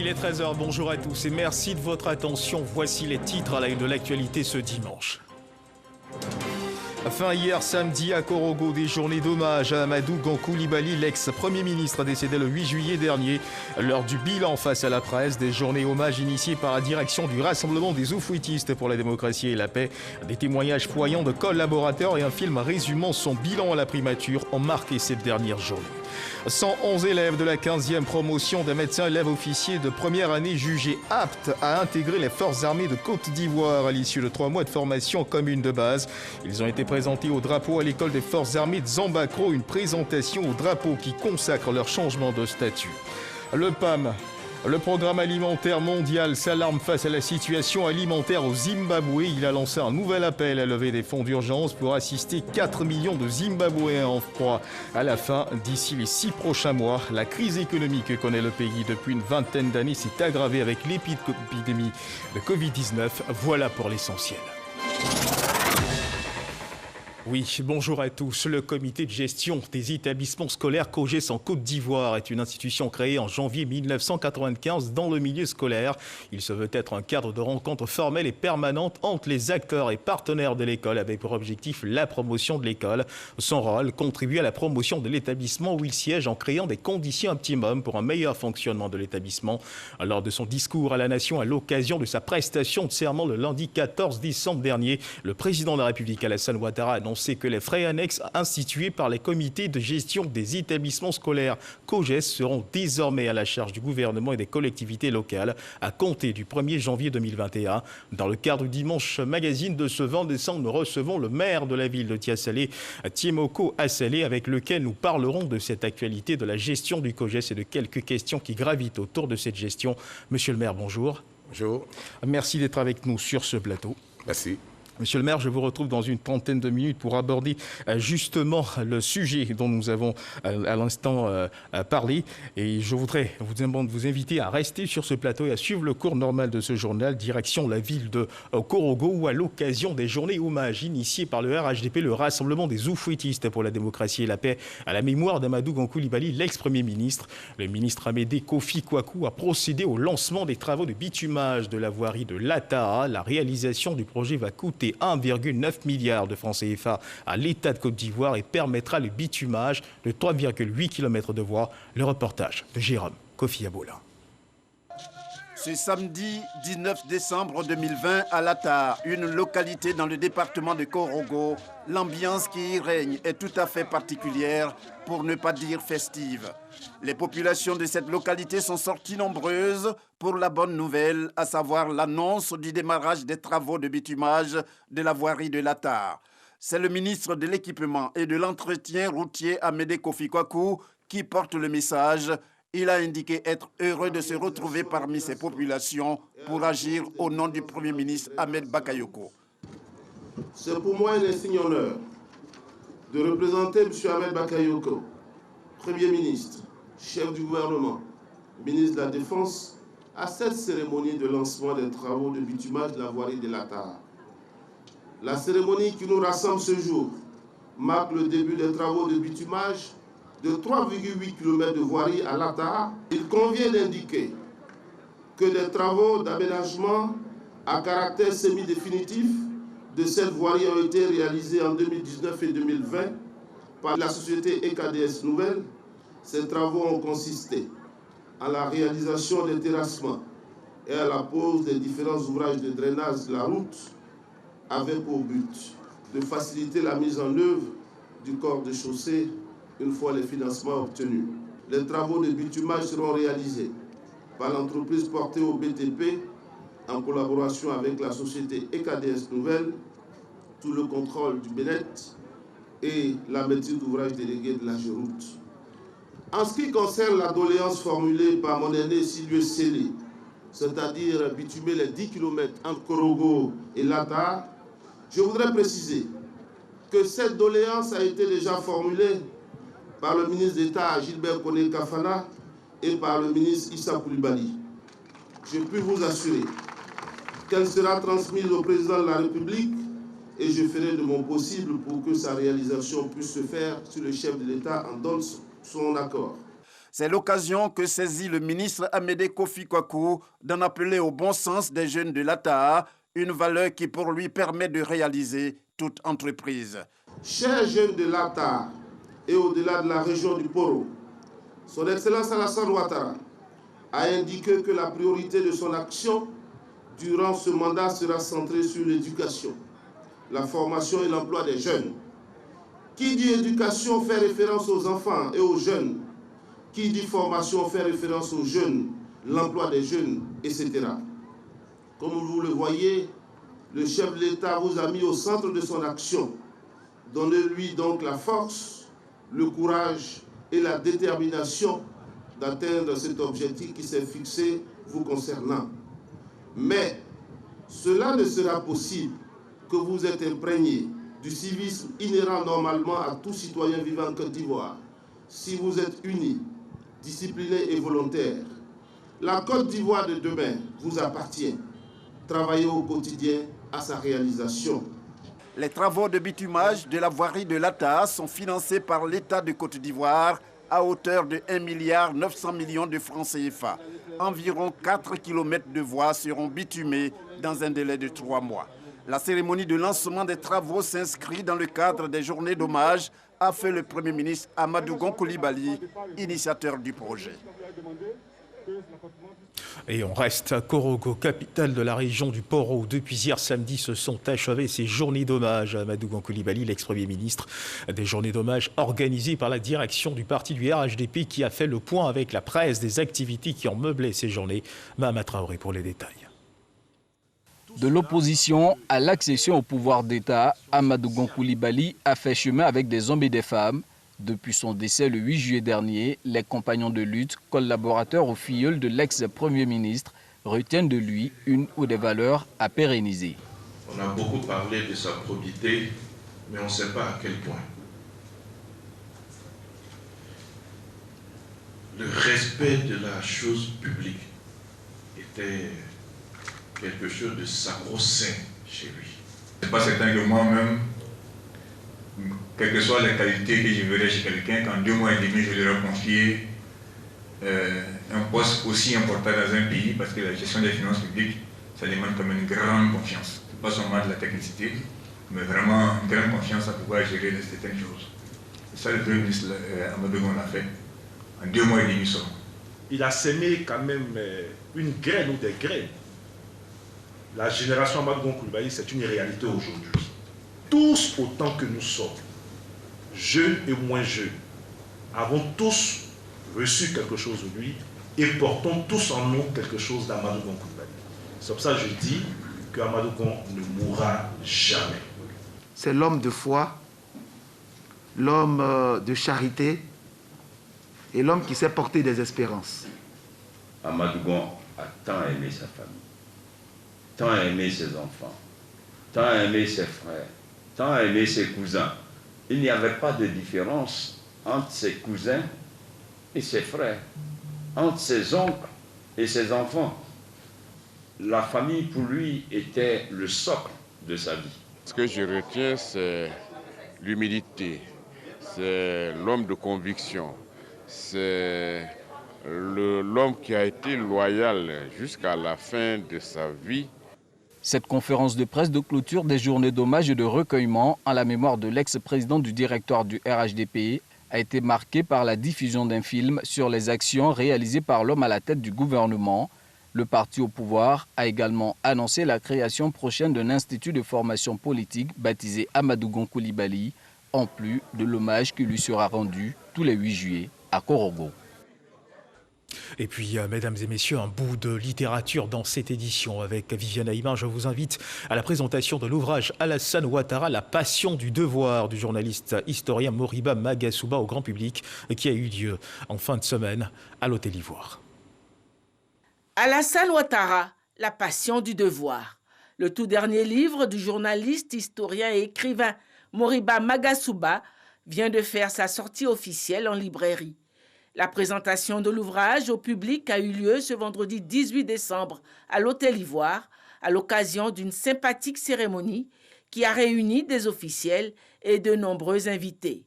Il est 13 h, bonjour à tous et merci de votre attention. Voici les titres à la une de l'actualité ce dimanche. Fin hier samedi à Korogo, des journées d'hommage à Amadou Koulibaly, l'ex-premier ministre décédé le 8 juillet dernier. Lors du bilan face à la presse, des journées hommage initiées par la direction du Rassemblement des Oufouettistes pour la démocratie et la paix. Des témoignages poignants de collaborateurs et un film résumant son bilan à la primature ont marqué cette dernière journée. 111 élèves de la 15e promotion des médecins élèves officiers de première année jugés aptes à intégrer les forces armées de Côte d'Ivoire à l'issue de 3 mois de formation commune de base. Ils ont été présentés au drapeau à l'école des forces armées de Zambakro, une présentation au drapeau qui consacre leur changement de statut. Le PAM, le programme alimentaire mondial, s'alarme face à la situation alimentaire au Zimbabwe. Il a lancé un nouvel appel à lever des fonds d'urgence pour assister 4 millions de Zimbabwéens en proie à la faim d'ici les 6 prochains mois. La crise économique que connaît le pays depuis une vingtaine d'années s'est aggravée avec l'épidémie de Covid-19. Voilà pour l'essentiel. Oui, bonjour à tous. Le comité de gestion des établissements scolaires COGES en Côte d'Ivoire est une institution créée en janvier 1995 dans le milieu scolaire. Il se veut être un cadre de rencontre formelle et permanente entre les acteurs et partenaires de l'école avec pour objectif la promotion de l'école. Son rôle, contribuer à la promotion de l'établissement où il siège en créant des conditions optimum pour un meilleur fonctionnement de l'établissement. Lors de son discours à la nation à l'occasion de sa prestation de serment le lundi 14 décembre dernier, le président de la République Alassane Ouattara a annoncé que les frais annexes institués par les comités de gestion des établissements scolaires COGES seront désormais à la charge du gouvernement et des collectivités locales à compter du 1er janvier 2021. Dans le cadre du Dimanche Magazine de ce 20 décembre, nous recevons le maire de la ville de Tiasalé, Tiemoko Assalé, avec lequel nous parlerons de cette actualité de la gestion du COGES et de quelques questions qui gravitent autour de cette gestion. Monsieur le maire, bonjour. Bonjour. Merci d'être avec nous sur ce plateau. Merci. Monsieur le maire, je vous retrouve dans une trentaine de minutes pour aborder justement le sujet dont nous avons à l'instant parlé. Et je voudrais vous inviter à rester sur ce plateau et à suivre le cours normal de ce journal, direction la ville de Korogo, où à l'occasion des journées hommage initiées par le RHDP, le Rassemblement des Oufouettistes pour la démocratie et la paix, à la mémoire d'Amadou Koulibaly, l'ex-premier ministre, le ministre Amédée Kofi Kwaku a procédé au lancement des travaux de bitumage de la voirie de l'Ataa. La réalisation du projet va coûter 1,9 milliard de francs CFA à l'État de Côte d'Ivoire et permettra le bitumage de 3,8 km de voies. Le reportage de Jérôme Kofi Abola. Ce samedi 19 décembre 2020 à Lata, une localité dans le département de Korogo, l'ambiance qui y règne est tout à fait particulière, pour ne pas dire festive. Les populations de cette localité sont sorties nombreuses pour la bonne nouvelle, à savoir l'annonce du démarrage des travaux de bitumage de la voirie de Lata. C'est le ministre de l'Équipement et de l'Entretien routier Amédée Kofi Kwaku qui porte le message. Il a indiqué être heureux de se retrouver parmi ces populations pour agir au nom du Premier ministre Ahmed Bakayoko. C'est pour moi un insigne honneur de représenter M. Ahmed Bakayoko, Premier ministre, chef du gouvernement, ministre de la Défense, à cette cérémonie de lancement des travaux de bitumage de la voirie de l'Ataa. La cérémonie qui nous rassemble ce jour marque le début des travaux de bitumage de 3,8 km de voirie à l'Ataa. Il convient d'indiquer que des travaux d'aménagement à caractère semi-définitif de cette voirie ont été réalisés en 2019 et 2020 par la société EKDS Nouvelle. Ces travaux ont consisté à la réalisation des terrassements et à la pose des différents ouvrages de drainage de la route avec pour but de faciliter la mise en œuvre du corps de chaussée une fois les financements obtenus. Les travaux de bitumage seront réalisés par l'entreprise portée au BTP en collaboration avec la société EKDS Nouvelle, sous le contrôle du BNET et la maîtrise d'ouvrage déléguée de la Géroute. En ce qui concerne la doléance formulée par mon aîné Sylvie Sélé, c'est-à-dire bitumer les 10 km entre Korogo et Lata, je voudrais préciser que cette doléance a été déjà formulée par le ministre d'État Gilbert Koné Kafana et par le ministre Issa Koulibaly. Je puis vous assurer qu'elle sera transmise au président de la République et je ferai de mon possible pour que sa réalisation puisse se faire si le chef de l'État en donne son accord. C'est l'occasion que saisit le ministre Amédée Kofi Kwaku d'en appeler au bon sens des jeunes de l'ATA, une valeur qui pour lui permet de réaliser toute entreprise. Chers jeunes de l'ATA et au-delà de la région du Poro, Son Excellence Alassane Ouattara a indiqué que la priorité de son action durant ce mandat sera centrée sur l'éducation, la formation et l'emploi des jeunes. Qui dit éducation fait référence aux enfants et aux jeunes. Qui dit formation fait référence aux jeunes, l'emploi des jeunes, etc. Comme vous le voyez, le chef de l'État vous a mis au centre de son action. Donnez-lui donc la force, le courage et la détermination d'atteindre cet objectif qui s'est fixé vous concernant. Mais cela ne sera possible que vous êtes imprégné du civisme inhérent normalement à tout citoyen vivant en Côte d'Ivoire. Si vous êtes unis, disciplinés et volontaires, la Côte d'Ivoire de demain vous appartient. Travaillez au quotidien à sa réalisation. Les travaux de bitumage de la voirie de l'ATA sont financés par l'État de Côte d'Ivoire à hauteur de 1,9 milliard de francs CFA. Environ 4 km de voies seront bitumées dans un délai de 3 mois. La cérémonie de lancement des travaux s'inscrit dans le cadre des journées d'hommage, a fait le Premier ministre Amadou Gon Coulibaly, initiateur du projet. Et on reste à Korogo, capitale de la région du Poro. Depuis hier samedi se sont achevées ces journées d'hommage à Amadou Gon Coulibaly, l'ex-premier ministre. Des journées d'hommage organisées par la direction du parti du RHDP qui a fait le point avec la presse des activités qui ont meublé ces journées. Mahama Traoré pour les détails. De l'opposition à l'accession au pouvoir d'État, Amadou Gon Coulibaly a fait chemin avec des hommes et des femmes. Depuis son décès le 8 juillet dernier, les compagnons de lutte, collaborateurs ou filleuls de l'ex-premier ministre, retiennent de lui une ou des valeurs à pérenniser. On a beaucoup parlé de sa probité, mais on ne sait pas à quel point. Le respect de la chose publique était quelque chose de sacro-saint chez lui. Ce n'est pas certain que moi-même, quelles que soient les qualités que je verrai chez quelqu'un, qu'en 2 mois et demi, je leur ai confié un poste aussi important dans un pays, parce que la gestion des finances publiques, ça demande quand même une grande confiance. Ce n'est pas seulement de la technicité, mais vraiment une grande confiance à pouvoir gérer certaines choses. C'est ça le Premier ministre Amadou Gon l'a fait, en 2 mois et demi seulement. Il a sémé quand même une graine ou des graines. La génération Amadou Gon Coulibaly, c'est une réalité aujourd'hui. Tous autant que nous sommes, jeunes et moins jeunes, avons tous reçu quelque chose de lui et portons tous en nous quelque chose d'Amadou Gon Coulibaly. C'est pour ça que je dis que Amadou Gon ne mourra jamais. C'est l'homme de foi, l'homme de charité et l'homme qui sait porter des espérances. Amadou Gon a tant aimé sa famille, tant aimé ses enfants, tant aimé ses frères, tant aimé ses cousins. Il n'y avait pas de différence entre ses cousins et ses frères, entre ses oncles et ses enfants. La famille, pour lui, était le socle de sa vie. Ce que je retiens, c'est l'humilité, c'est l'homme de conviction, c'est l'homme qui a été loyal jusqu'à la fin de sa vie. Cette conférence de presse de clôture des journées d'hommage et de recueillement en la mémoire de l'ex-président du directoire du RHDP a été marquée par la diffusion d'un film sur les actions réalisées par l'homme à la tête du gouvernement. Le parti au pouvoir a également annoncé la création prochaine d'un institut de formation politique baptisé Amadou Gon Coulibaly, en plus de l'hommage qui lui sera rendu tous les 8 juillet à Korogo. Et puis, mesdames et messieurs, un bout de littérature dans cette édition avec Viviane Aïman. Je vous invite à la présentation de l'ouvrage Alassane Ouattara, La passion du devoir, du journaliste historien Moriba Magasuba au grand public, qui a eu lieu en fin de semaine à l'Hôtel Ivoire. Alassane Ouattara, La passion du devoir. Le tout dernier livre du journaliste, historien et écrivain Moriba Magasuba vient de faire sa sortie officielle en librairie. La présentation de l'ouvrage au public a eu lieu ce vendredi 18 décembre à l'Hôtel Ivoire, à l'occasion d'une sympathique cérémonie qui a réuni des officiels et de nombreux invités.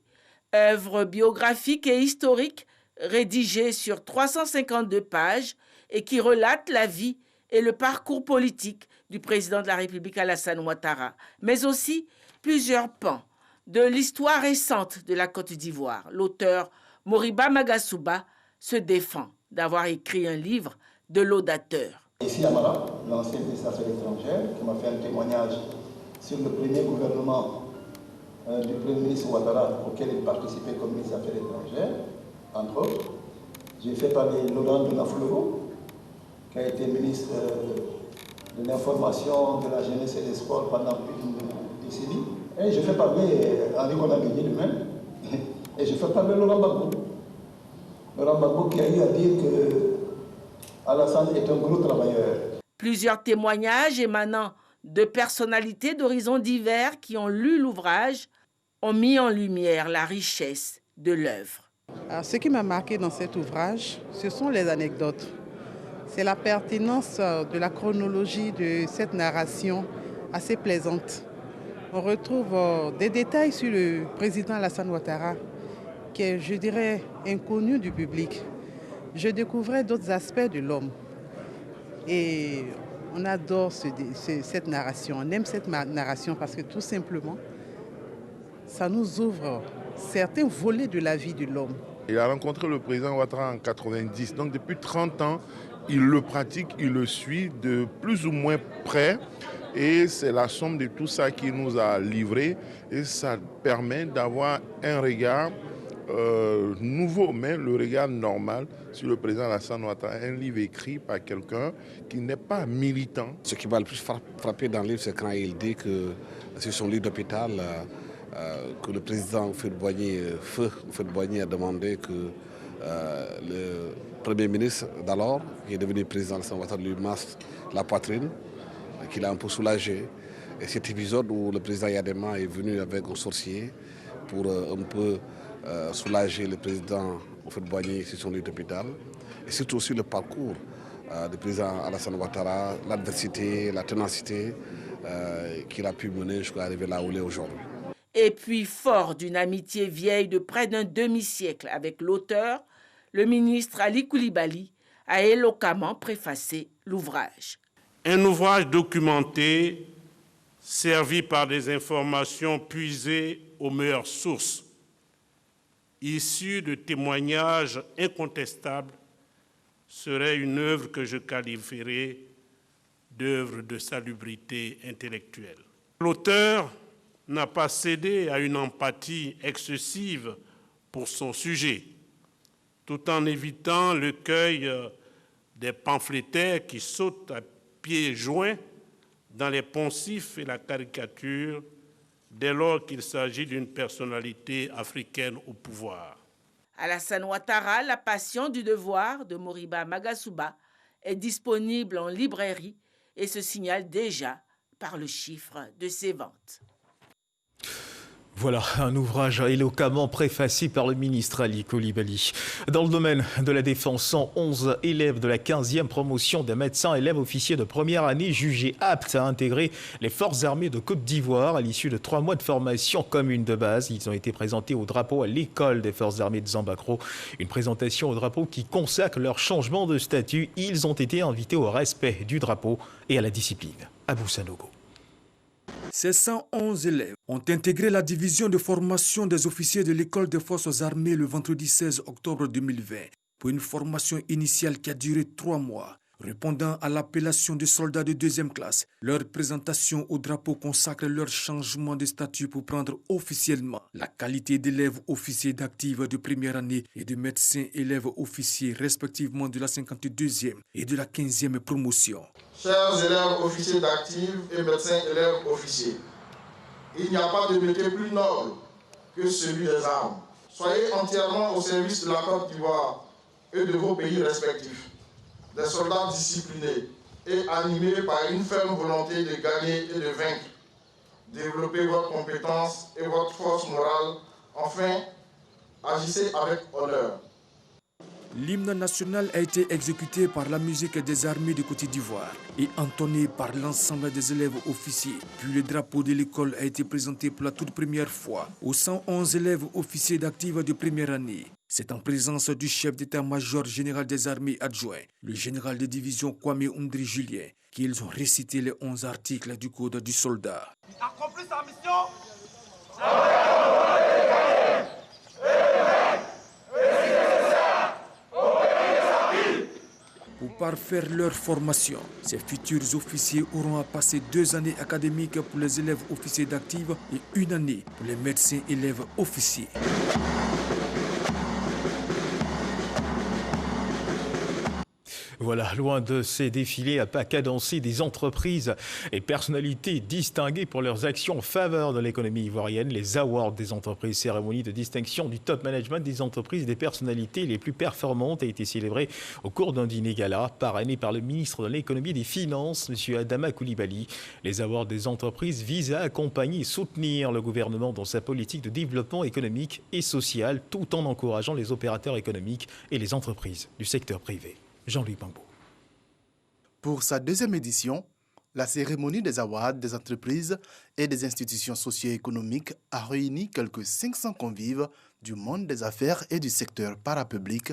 Œuvre biographique et historique rédigé sur 352 pages et qui relate la vie et le parcours politique du président de la République Alassane Ouattara, mais aussi plusieurs pans de l'histoire récente de la Côte d'Ivoire. L'auteur Moriba Magasouba se défend d'avoir écrit un livre de laudateur. Ici Amara, l'ancien ministre des Affaires étrangères, qui m'a fait un témoignage sur le premier gouvernement du Premier ministre Ouattara auquel il participait comme ministre des Affaires étrangères, entre autres. J'ai fait parler Laurent de Naflero, qui a été ministre de l'Information, de la Jeunesse et des Sports pendant plus d'une décennie. Et j'ai fait parler Henri Konamini lui-même. Et j'ai fait parler Laurent Gbagbo. Laurent Gbagbo qui a eu à dire que Alassane est un gros travailleur. Plusieurs témoignages émanant de personnalités d'horizons divers qui ont lu l'ouvrage ont mis en lumière la richesse de l'œuvre. Ce qui m'a marqué dans cet ouvrage, ce sont les anecdotes. C'est la pertinence de la chronologie de cette narration assez plaisante. On retrouve des détails sur le président Alassane Ouattara qui est, je dirais, inconnu du public. Je découvrais d'autres aspects de l'homme. Et on adore cette narration, on aime cette narration parce que tout simplement, ça nous ouvre certains volets de la vie de l'homme. Il a rencontré le président Ouattara en 90, donc depuis 30 ans, il le pratique, il le suit de plus ou moins près. Et c'est la somme de tout ça qu'il nous a livré et ça permet d'avoir un regard nouveau, mais le regard normal sur le président Alassane Ouattara, un livre écrit par quelqu'un qui n'est pas militant. Ce qui m'a le plus frappé dans le livre, c'est quand il dit que sur son lit d'hôpital, que le président Feu Boigny a demandé que le Premier ministre d'alors, qui est devenu président Alassane Ouattara, lui masse la poitrine, qu'il a un peu soulagé. Et cet épisode où le président Yadema est venu avec un sorcier pour un peu soulager le président Houphouët-Boigny sur son lit d'hôpital. Et surtout aussi le parcours du président Alassane Ouattara, l'adversité, la ténacité qu'il a pu mener jusqu'à arriver là où il est aujourd'hui. Et puis, fort d'une amitié vieille de près d'un demi-siècle avec l'auteur, le ministre Ali Koulibaly a éloquemment préfacé l'ouvrage. Un ouvrage documenté, servi par des informations puisées aux meilleures sources, issues de témoignages incontestables, serait une œuvre que je qualifierais d'œuvre de salubrité intellectuelle. L'auteur n'a pas cédé à une empathie excessive pour son sujet, tout en évitant l'écueil des pamphlétaires qui sautent à pieds joints dans les poncifs et la caricature dès lors qu'il s'agit d'une personnalité africaine au pouvoir. Alassane Ouattara, La passion du devoir de Moriba Magasouba est disponible en librairie et se signale déjà par le chiffre de ses ventes. Voilà, un ouvrage éloquemment préfacé par le ministre Ali Koulibaly. Dans le domaine de la défense, 111 élèves de la 15e promotion des médecins élèves officiers de première année jugés aptes à intégrer les forces armées de Côte d'Ivoire à l'issue de 3 mois de formation commune de base. Ils ont été présentés au drapeau à l'école des forces armées de Zambakro. Une présentation au drapeau qui consacre leur changement de statut. Ils ont été invités au respect du drapeau et à la discipline. Abou Sanogo. Ces 111 élèves ont intégré la division de formation des officiers de l'école des forces armées le vendredi 16 octobre 2020 pour une formation initiale qui a duré 3 mois. Répondant à l'appellation de soldats de 2e classe, leur présentation au drapeau consacre leur changement de statut pour prendre officiellement la qualité d'élèves officiers d'active de première année et de médecins élèves officiers respectivement de la 52e et de la 15e promotion. Chers élèves officiers d'active et médecins élèves officiers, il n'y a pas de métier plus noble que celui des armes. Soyez entièrement au service de la Côte d'Ivoire et de vos pays respectifs. Des soldats disciplinés et animés par une ferme volonté de gagner et de vaincre. Développez votre compétence et votre force morale. Enfin, agissez avec honneur. L'hymne national a été exécuté par la musique des armées de Côte d'Ivoire et entonné par l'ensemble des élèves officiers. Puis le drapeau de l'école a été présenté pour la toute première fois aux 111 élèves officiers d'active de première année. C'est en présence du chef d'état-major général des armées adjoint, le général de division Kwame Oundri Julien, qu'ils ont récité les 11 articles du Code du soldat. Accomplit sa mission. Pour parfaire leur formation, ces futurs officiers auront à passer 2 années académiques pour les élèves officiers d'active et 1 année pour les médecins élèves officiers. Voilà, loin de ces défilés à pas cadencés, des entreprises et personnalités distinguées pour leurs actions en faveur de l'économie ivoirienne, les awards des entreprises, cérémonie de distinction du top management des entreprises et des personnalités les plus performantes, a été célébrée au cours d'un dîner gala parrainé par le ministre de l'économie et des finances, M. Adama Coulibaly. Les awards des entreprises visent à accompagner et soutenir le gouvernement dans sa politique de développement économique et social, tout en encourageant les opérateurs économiques et les entreprises du secteur privé. Jean-Louis Bambo. Pour sa 2e édition, la cérémonie des awards des entreprises et des institutions socio-économiques a réuni quelques 500 convives du monde des affaires et du secteur parapublic,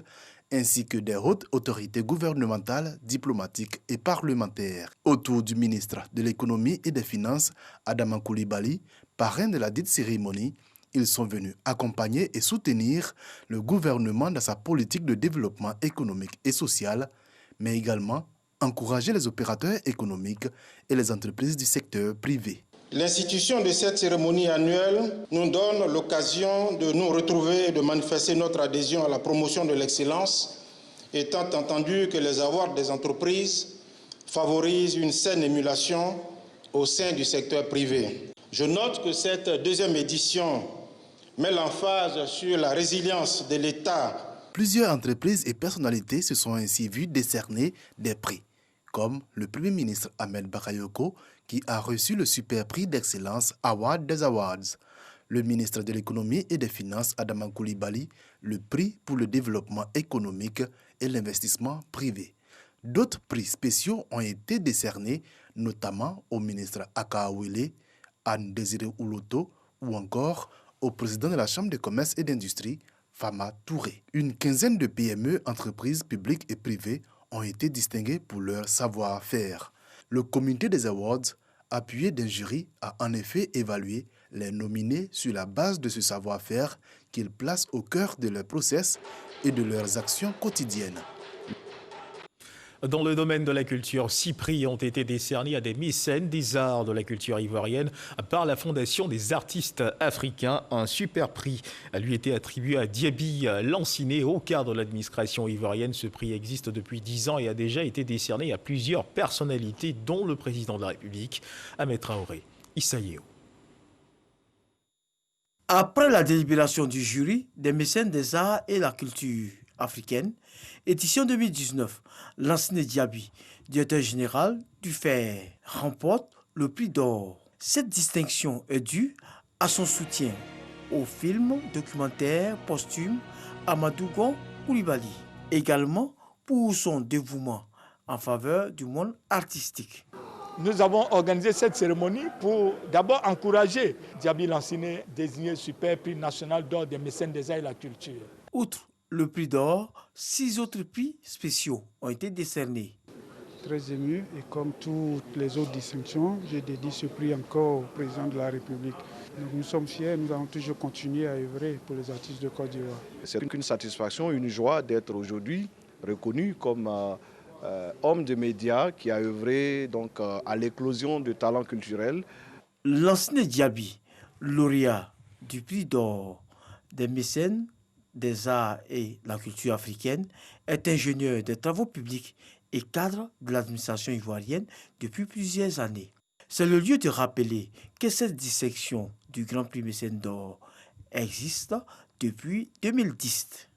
ainsi que des hautes autorités gouvernementales, diplomatiques et parlementaires. Autour du ministre de l'économie et des finances, Adama Coulibaly, parrain de la dite cérémonie, ils sont venus accompagner et soutenir le gouvernement dans sa politique de développement économique et social, mais également encourager les opérateurs économiques et les entreprises du secteur privé. L'institution de cette cérémonie annuelle nous donne l'occasion de nous retrouver et de manifester notre adhésion à la promotion de l'excellence, étant entendu que les awards des entreprises favorisent une saine émulation au sein du secteur privé. Je note que cette 2e édition met l'emphase sur la résilience de l'État. Plusieurs entreprises et personnalités se sont ainsi vues décerner des prix, comme le Premier ministre Ahmed Bakayoko, qui a reçu le super prix d'excellence Award des Awards, le ministre de l'économie et des finances Adama Coulibaly, le prix pour le développement économique et l'investissement privé. D'autres prix spéciaux ont été décernés, notamment au ministre Aka Awele, Anne Désiré Ouloto ou encore au président de la Chambre de commerce et d'industrie, Fama Touré. Une quinzaine de PME, entreprises publiques et privées, ont été distinguées pour leur savoir-faire. Le comité des awards, appuyé d'un jury, a en effet évalué les nominés sur la base de ce savoir-faire qu'ils placent au cœur de leur process et de leurs actions quotidiennes. Dans le domaine de la culture, 6 prix ont été décernés à des mécènes des arts de la culture ivoirienne par la Fondation des artistes africains. Un super prix lui était attribué à Diaby Lanciné au cadre de l'administration ivoirienne. Ce prix existe depuis 10 ans et a déjà été décerné à plusieurs personnalités, dont le président de la République, Ahmed Traoré Issa Yeo. Après la délibération du jury des mécènes des arts et la culture africaine, édition 2019, Lanciné Diaby, directeur général du FER, remporte le prix d'or. Cette distinction est due à son soutien au film documentaire posthume Amadou Gon Coulibaly, également pour son dévouement en faveur du monde artistique. Nous avons organisé cette cérémonie pour d'abord encourager Diaby Lanciné, désigné super prix national d'or des mécènes des arts et la culture. Outre le prix d'or, 6 autres prix spéciaux ont été décernés. Très ému et comme toutes les autres distinctions, j'ai dédié ce prix encore au président de la République. Donc nous sommes fiers, nous allons toujours continuer à œuvrer pour les artistes de Côte d'Ivoire. C'est une satisfaction, une joie d'être aujourd'hui reconnu comme homme de médias qui a œuvré donc, à l'éclosion de talents culturels. Lanciné Diaby, lauréat du prix d'or des mécènes des arts et la culture africaine, est ingénieur des travaux publics et cadre de l'administration ivoirienne depuis plusieurs années. C'est le lieu de rappeler que cette dissection du Grand Prix Mécène d'or existe depuis 2010.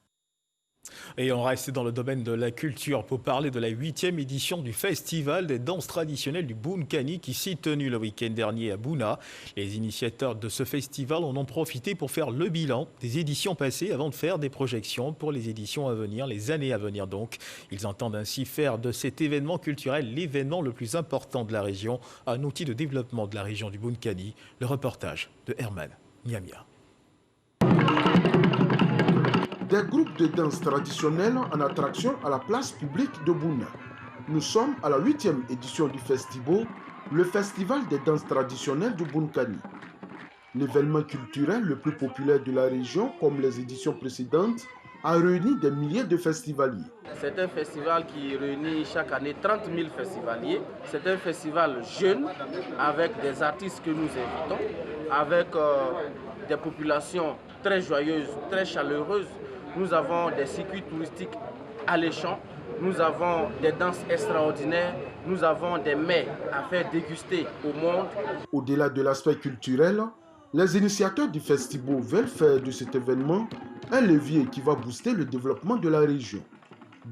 Et on reste dans le domaine de la culture pour parler de la 8e édition du Festival des danses traditionnelles du Bounkani qui s'est tenu le week-end dernier à Bouna. Les initiateurs de ce festival en ont profité pour faire le bilan des éditions passées avant de faire des projections pour les éditions à venir, les années à venir donc. Ils entendent ainsi faire de cet événement culturel l'événement le plus important de la région, un outil de développement de la région du Bounkani. Le reportage de Herman Miamia. Des groupes de danse traditionnels en attraction à la place publique de Bouna. Nous sommes à la 8e édition du Festibo, le festival des danses traditionnelles du Bounkani. L'événement culturel le plus populaire de la région, comme les éditions précédentes, a réuni des milliers de festivaliers. C'est un festival qui réunit chaque année 30 000 festivaliers. C'est un festival jeune, avec des artistes que nous invitons, avec des populations très joyeuses, très chaleureuses. Nous avons des circuits touristiques alléchants, nous avons des danses extraordinaires, nous avons des mets à faire déguster au monde. Au-delà de l'aspect culturel, les initiateurs du Festibo veulent faire de cet événement un levier qui va booster le développement de la région.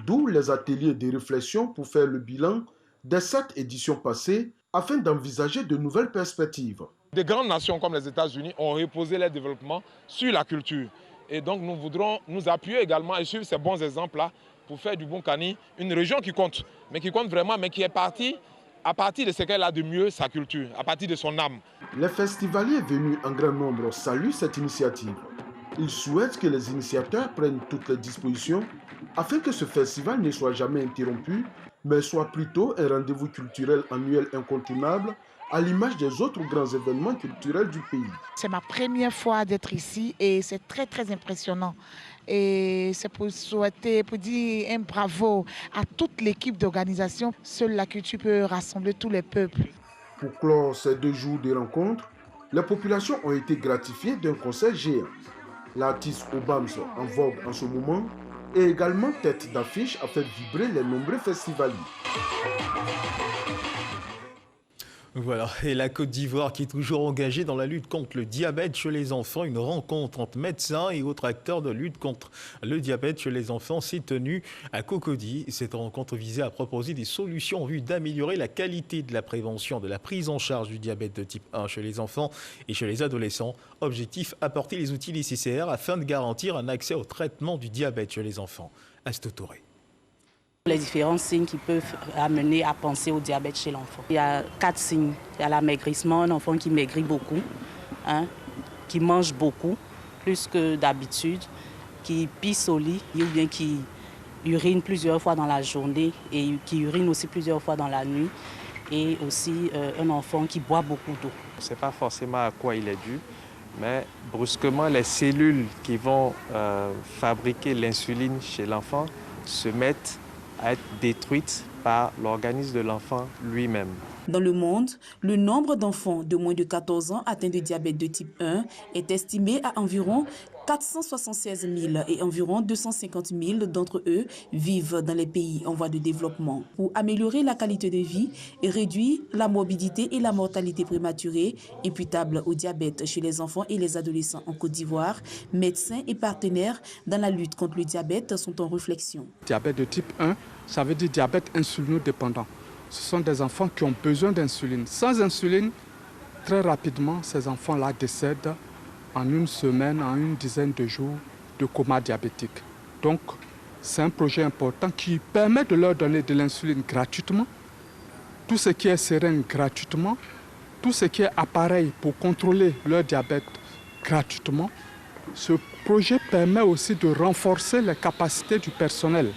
D'où les ateliers de réflexion pour faire le bilan des 7 éditions passées afin d'envisager de nouvelles perspectives. Des grandes nations comme les États-Unis ont reposé leur développement sur la culture. Et donc nous voudrons nous appuyer également et suivre ces bons exemples-là pour faire du Bounkani une région qui compte vraiment, mais qui est partie à partir de ce qu'elle a de mieux, sa culture, à partir de son âme. Les festivaliers venus en grand nombre saluent cette initiative. Ils souhaitent que les initiateurs prennent toutes les dispositions afin que ce festival ne soit jamais interrompu, mais soit plutôt un rendez-vous culturel annuel incontournable à l'image des autres grands événements culturels du pays. C'est ma première fois d'être ici et c'est très très impressionnant. Et c'est pour souhaiter, pour dire un bravo à toute l'équipe d'organisation. Seule la culture peut rassembler tous les peuples. Pour clore ces 2 jours de rencontres, les populations ont été gratifiées d'un concert géant. L'artiste Obams, en vogue en ce moment, est également tête d'affiche à faire vibrer les nombreux festivaliers. Voilà, et la Côte d'Ivoire qui est toujours engagée dans la lutte contre le diabète chez les enfants. Une rencontre entre médecins et autres acteurs de lutte contre le diabète chez les enfants s'est tenue à Cocody. Cette rencontre visait à proposer des solutions en vue d'améliorer la qualité de la prévention, de la prise en charge du diabète de type 1 chez les enfants et chez les adolescents. Objectif, apporter les outils nécessaires afin de garantir un accès au traitement du diabète chez les enfants. Astou Touré. Les différents signes qui peuvent amener à penser au diabète chez l'enfant. Il y a 4 signes. Il y a l'amaigrissement, un enfant qui maigrit beaucoup, qui mange beaucoup, plus que d'habitude, qui pisse au lit ou bien qui urine plusieurs fois dans la journée et qui urine aussi plusieurs fois dans la nuit. Et aussi un enfant qui boit beaucoup d'eau. On ne sait pas forcément à quoi il est dû, mais brusquement, les cellules qui vont fabriquer l'insuline chez l'enfant se mettent à être détruite par l'organisme de l'enfant lui-même. Dans le monde, le nombre d'enfants de moins de 14 ans atteints de diabète de type 1 est estimé à environ 476 000 et environ 250 000 d'entre eux vivent dans les pays en voie de développement. Pour améliorer la qualité de vie et réduire la morbidité et la mortalité prématurée imputables au diabète chez les enfants et les adolescents en Côte d'Ivoire, médecins et partenaires dans la lutte contre le diabète sont en réflexion. Diabète de type 1, ça veut dire diabète insulinodépendant. Ce sont des enfants qui ont besoin d'insuline. Sans insuline, très rapidement, ces enfants-là décèdent en une semaine, en une dizaine de jours de coma diabétique. Donc, c'est un projet important qui permet de leur donner de l'insuline gratuitement, tout ce qui est seringue gratuitement, tout ce qui est appareil pour contrôler leur diabète gratuitement. Ce projet permet aussi de renforcer les capacités du personnel.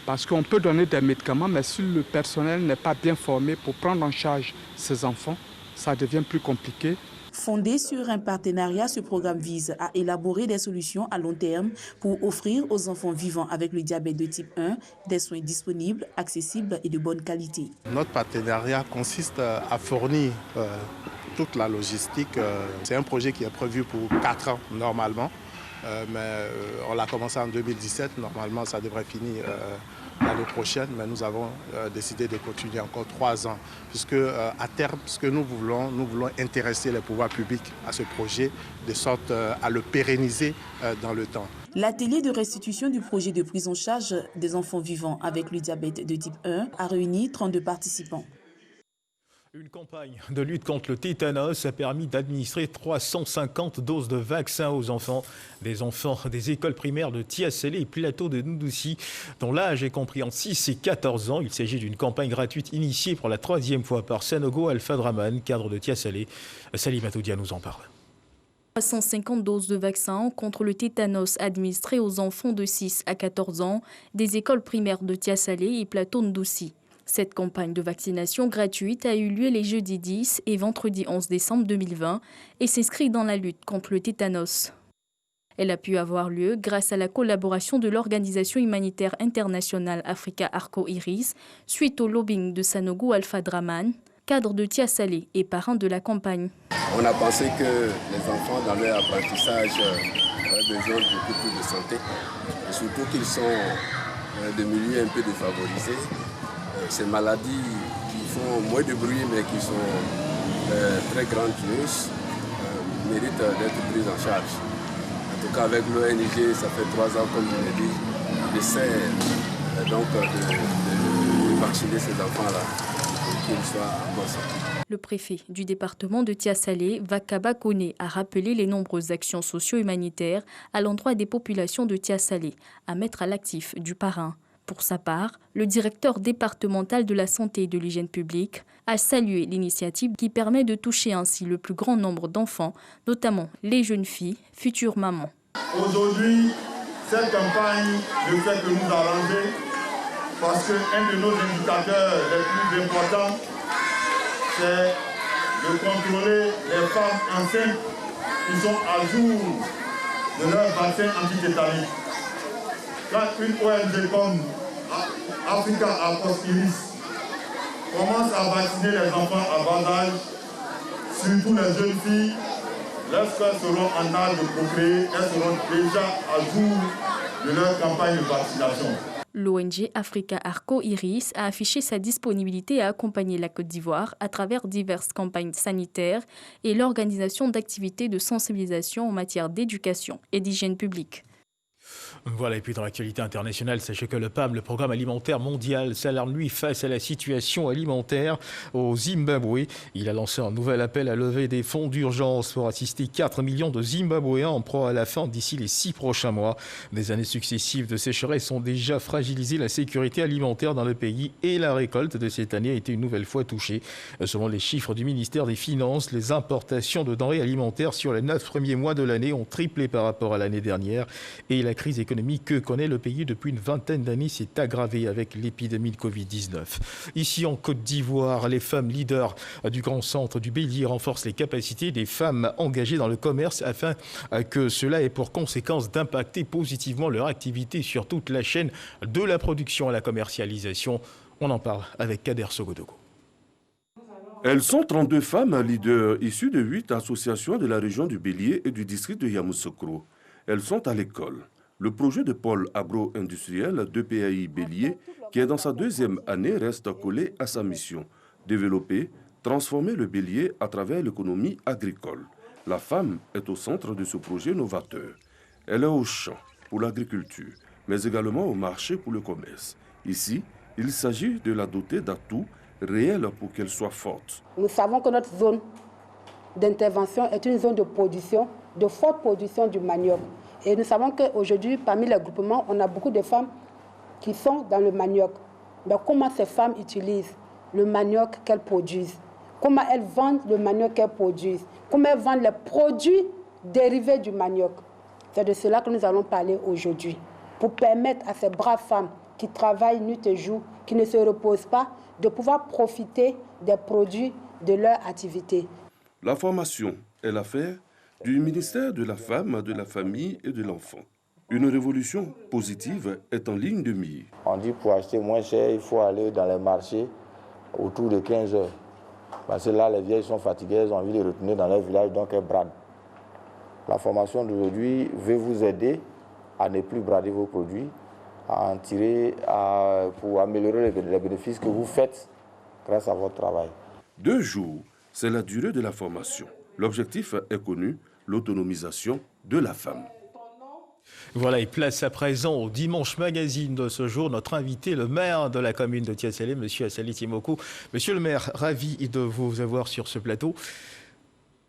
Parce qu'on peut donner des médicaments, mais si le personnel n'est pas bien formé pour prendre en charge ces enfants, ça devient plus compliqué. Fondé sur un partenariat, ce programme vise à élaborer des solutions à long terme pour offrir aux enfants vivant avec le diabète de type 1 des soins disponibles, accessibles et de bonne qualité. Notre partenariat consiste à fournir toute la logistique. C'est un projet qui est prévu pour 4 ans normalement, mais on l'a commencé en 2017. Normalement, ça devrait finir l'année prochaine, mais nous avons décidé de continuer encore 3 ans, puisque à terme, ce que nous voulons intéresser les pouvoirs publics à ce projet, de sorte à le pérenniser dans le temps. L'atelier de restitution du projet de prise en charge des enfants vivant avec le diabète de type 1 a réuni 32 participants. Une campagne de lutte contre le tétanos a permis d'administrer 350 doses de vaccins aux enfants. Des enfants des écoles primaires de Tiasalé et Plateau de Ndoussi, dont l'âge est compris entre 6 et 14 ans. Il s'agit d'une campagne gratuite initiée pour la 3e fois par Sanogo Alpha Draman, cadre de Tiasalé. Salim Atoudia nous en parle. 350 doses de vaccins contre le tétanos administrées aux enfants de 6 à 14 ans des écoles primaires de Tiasalé et Plateau Ndoussi. Cette campagne de vaccination gratuite a eu lieu les jeudis 10 et vendredi 11 décembre 2020 et s'inscrit dans la lutte contre le tétanos. Elle a pu avoir lieu grâce à la collaboration de l'organisation humanitaire internationale Africa Arco Iris suite au lobbying de Sanogo Alpha Draman, cadre de Tiasalé et parrain de la campagne. On a pensé que les enfants dans leur apprentissage ont besoin de beaucoup plus de santé, et surtout qu'ils sont de milieux un peu défavorisés. Ces maladies qui font moins de bruit mais qui sont très grandioses méritent d'être prises en charge. En tout cas avec l'ONG, ça fait 3 ans comme je l'ai dit, on essaie donc de vacciner ces enfants-là pour qu'ils soient en bonne santé. Le préfet du département de Tiasalé, Vakaba Kone, a rappelé les nombreuses actions socio-humanitaires à l'endroit des populations de Tiasalé à mettre à l'actif du parrain. Pour sa part, le directeur départemental de la santé et de l'hygiène publique a salué l'initiative qui permet de toucher ainsi le plus grand nombre d'enfants, notamment les jeunes filles, futures mamans. Aujourd'hui, cette campagne ne fait que nous arranger parce qu'un de nos indicateurs les plus importants, c'est de contrôler les femmes enceintes qui sont à jour de leur vaccin antitétanique. Quand une ONG comme Africa Arco Iris commence à vacciner les enfants à bas âge, surtout les jeunes filles, lorsqu'elles seront en âge de procréer, elles seront déjà à jour de leur campagne de vaccination. L'ONG Africa Arco Iris a affiché sa disponibilité à accompagner la Côte d'Ivoire à travers diverses campagnes sanitaires et l'organisation d'activités de sensibilisation en matière d'éducation et d'hygiène publique. Voilà, et puis dans l'actualité internationale, sachez que le PAM, le Programme alimentaire mondial, s'alarme lui face à la situation alimentaire au Zimbabwe. Il a lancé un nouvel appel à lever des fonds d'urgence pour assister 4 millions de Zimbabwéens en proie à la faim d'ici les 6 prochains mois. Des années successives de sécheresse ont déjà fragilisé la sécurité alimentaire dans le pays et la récolte de cette année a été une nouvelle fois touchée. Selon les chiffres du ministère des Finances, les importations de denrées alimentaires sur les 9 premiers mois de l'année ont triplé par rapport à l'année dernière et la crise économique que connaît le pays depuis une vingtaine d'années s'est aggravée avec l'épidémie de Covid-19. Ici en Côte d'Ivoire, les femmes leaders du Grand Centre du Bélier renforcent les capacités des femmes engagées dans le commerce afin que cela ait pour conséquence d'impacter positivement leur activité sur toute la chaîne de la production à la commercialisation. On en parle avec Kader Sogodogo. Elles sont 32 femmes leaders issues de 8 associations de la région du Bélier et du district de Yamoussoukro. Elles sont à l'école. Le projet de pôle agro-industriel de PAI Bélier, qui est dans sa 2e année, reste collé à sa mission. Développer, transformer le Bélier à travers l'économie agricole. La femme est au centre de ce projet novateur. Elle est au champ pour l'agriculture, mais également au marché pour le commerce. Ici, il s'agit de la doter d'atouts réels pour qu'elle soit forte. Nous savons que notre zone d'intervention est une zone de production, de forte production du manioc. Et nous savons qu'aujourd'hui, parmi les groupements, on a beaucoup de femmes qui sont dans le manioc. Mais comment ces femmes utilisent le manioc qu'elles produisent? Comment elles vendent le manioc qu'elles produisent? Comment elles vendent les produits dérivés du manioc? C'est de cela que nous allons parler aujourd'hui, pour permettre à ces braves femmes qui travaillent nuit et jour, qui ne se reposent pas, de pouvoir profiter des produits de leur activité. La formation est l'affaire du ministère de la Femme, de la Famille et de l'Enfant. Une révolution positive est en ligne de mire. On dit pour acheter moins cher, il faut aller dans les marchés autour de 15 heures. Parce que là, les vieilles sont fatiguées, elles ont envie de retourner dans leur village, donc elles bradent. La formation d'aujourd'hui veut vous aider à ne plus brader vos produits, à en tirer pour améliorer les bénéfices que vous faites grâce à votre travail. 2 jours, c'est la durée de la formation. L'objectif est connu, l'autonomisation de la femme. Voilà, et place à présent au Dimanche Magazine de ce jour, notre invité, le maire de la commune de Tiasalé, M. Assali Timokou. Monsieur le maire, ravi de vous avoir sur ce plateau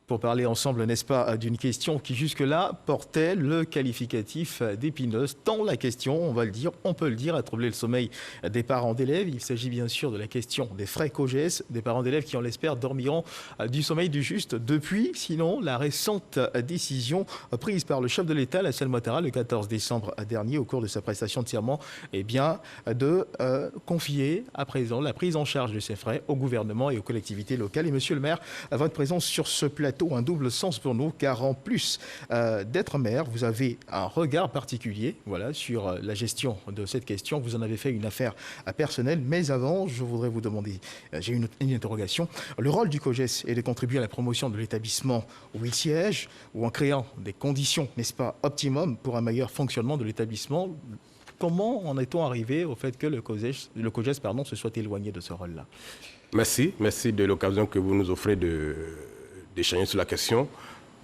pour parler ensemble, n'est-ce pas, d'une question qui jusque-là portait le qualificatif d'épineuse, tant la question, on va le dire, on peut le dire, a troublé le sommeil des parents d'élèves. Il s'agit bien sûr de la question des frais COGES, des parents d'élèves qui, on l'espère, dormiront du sommeil du juste depuis, sinon, la récente décision prise par le chef de l'État, Alassane Ouattara, le 14 décembre dernier, au cours de sa prestation de serment, eh bien, de confier à présent la prise en charge de ces frais au gouvernement et aux collectivités locales. Et monsieur le maire, à votre présence sur ce plateau, un double sens pour nous, car en plus d'être maire, vous avez un regard particulier, voilà, sur la gestion de cette question. Vous en avez fait une affaire personnelle, mais avant, je voudrais vous demander, j'ai une interrogation. Le rôle du COGES est de contribuer à la promotion de l'établissement où il siège, ou en créant des conditions, n'est-ce pas, optimum pour un meilleur fonctionnement de l'établissement. Comment en est-on arrivé au fait que le COGES se soit éloigné de ce rôle-là? Merci de l'occasion que vous nous offrez d'échanger sur la question.